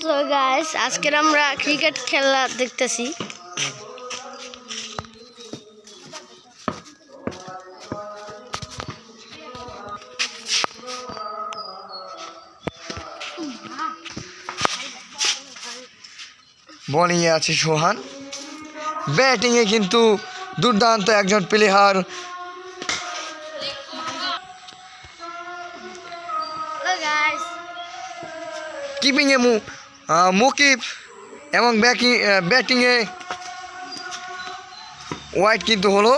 তো গাইস আজকে আমরা ক্রিকেট খেলা দেখতেছি। বোলিংয়ে আছে সোহান, ব্যাটিংয়ে কিন্তু দুর্দান্ত একজন প্লেয়ার কিপিংয়ে মুকিব এবং ব্যাটিংয়ে ওয়াইড কিন্তু হলো।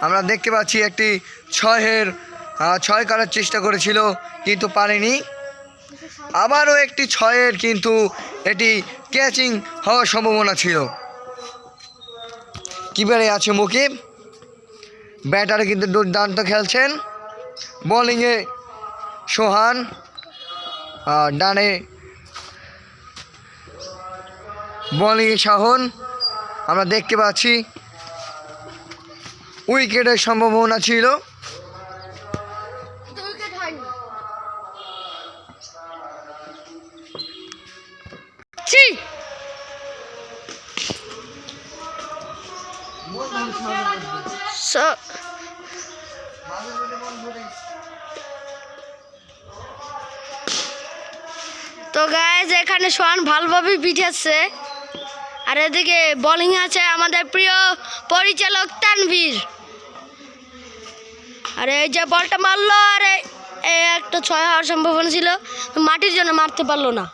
আমরা দেখতে পাচ্ছি একটি ছয় করার চেষ্টা করেছিল কিন্তু পারেনি। আবারও একটি ছয়ের কিন্তু এটি ক্যাচিং হওয়ার সম্ভাবনা ছিল। কিপারে আছে মুকিব, ব্যাটারে কিন্তু দুর্দান্ত খেলছেন। বোলিংয়ে সোহান, ডানে বোলিংয়ে শাহন। আমরা দেখতে পাচ্ছি উইকেটের সম্ভাবনা ছিল। তো গাইজ এখানে সোহান ভালোভাবে পিঠেছে, আর এদিকে বোলিং আছে আমাদের প্রিয় পরিচালক তানভীর। আর এই যে বলটা মারলো, আর একটা ছয় হওয়ার সম্ভাবনা ছিল, মাটির জন্য মারতে পারলো না।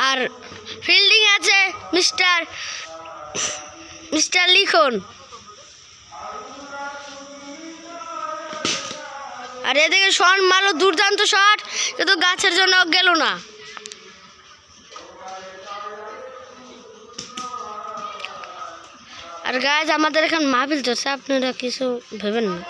আর ফিল্ডিং আছে মিস্টার লিখন। আর এদিকে শট মারলো, দুর্দান্ত শট, কিন্তু গাছের জন্য গেল না। আর গাইজ আমাদের এখানে মাহফিল চলছে, আপনারা কিছু ভেবেন না।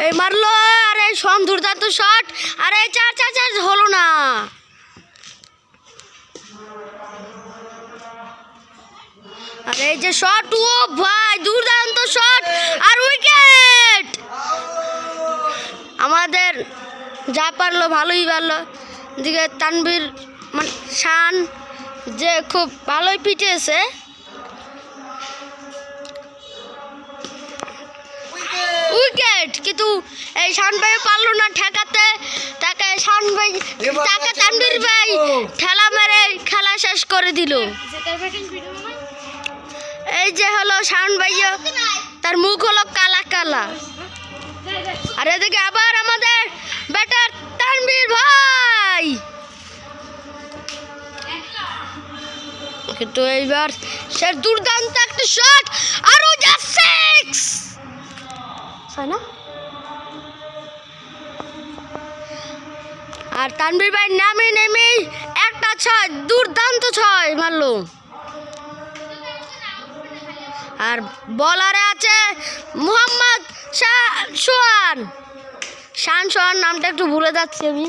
এই মারলো, আর এই শট দুর্দান্ত শট, আর এই চার হলো না। আর এই যে শট, ও ভাই দুর্দান্ত শট, আর উইকেট। আমাদের যা পারলো ভালোই পারলো। এদিকে তানভীর শান যে খুব ভালোই পিটিয়েছে। উইকেট, কিন্তু এই শান ভাই পারলো না ঠেকাতে। তাকে তানভীর ভাই ঠেলা মেরে খেলা শেষ করে দিল। এই যে হলো শান ভাইয়া, তার মুখ হলো কালা কালা। আর এদিকে আবার আমাদের ব্যাটার তানভীর ভাই, কিন্তু এইবার সে দুর্দান্ত একটা শট, আরো যা সিক্স হয় না। আর তানভীর ভাই নেমে একটা ছয়, দুর্দান্ত ছয় মারলো। আর বলারে আছে মোহাম্মদ সোহান নামটা একটু ভুলে যাচ্ছি আমি।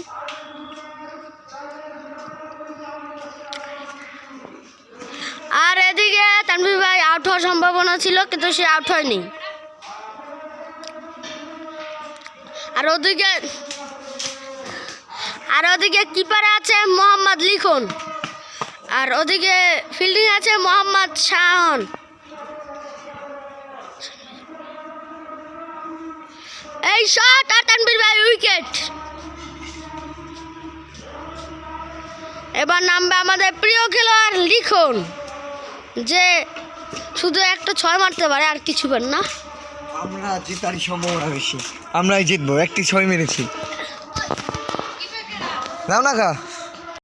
আর এদিকে তানভীর ভাই আউট হওয়ার সম্ভাবনা ছিল, কিন্তু সে আউট হয়নি। আর ওদিকে কিপারে আছে মোহাম্মদ লিখন, আর ওদিকে ফিল্ডিং আছে মোহাম্মদ শাহন। এই শট, আর তানভীর ভাই উইকেট। এবার নামবে আমাদের প্রিয় খেলোয়াড় লিখন, যে শুধু একটা ছয় মারতে পারে, আর কিছু পারে না। আমরা জেতারই সম্ভাবনা বেশি, আমরাই জিতবো। একটি ছয় মেরেছি, নাও না খা।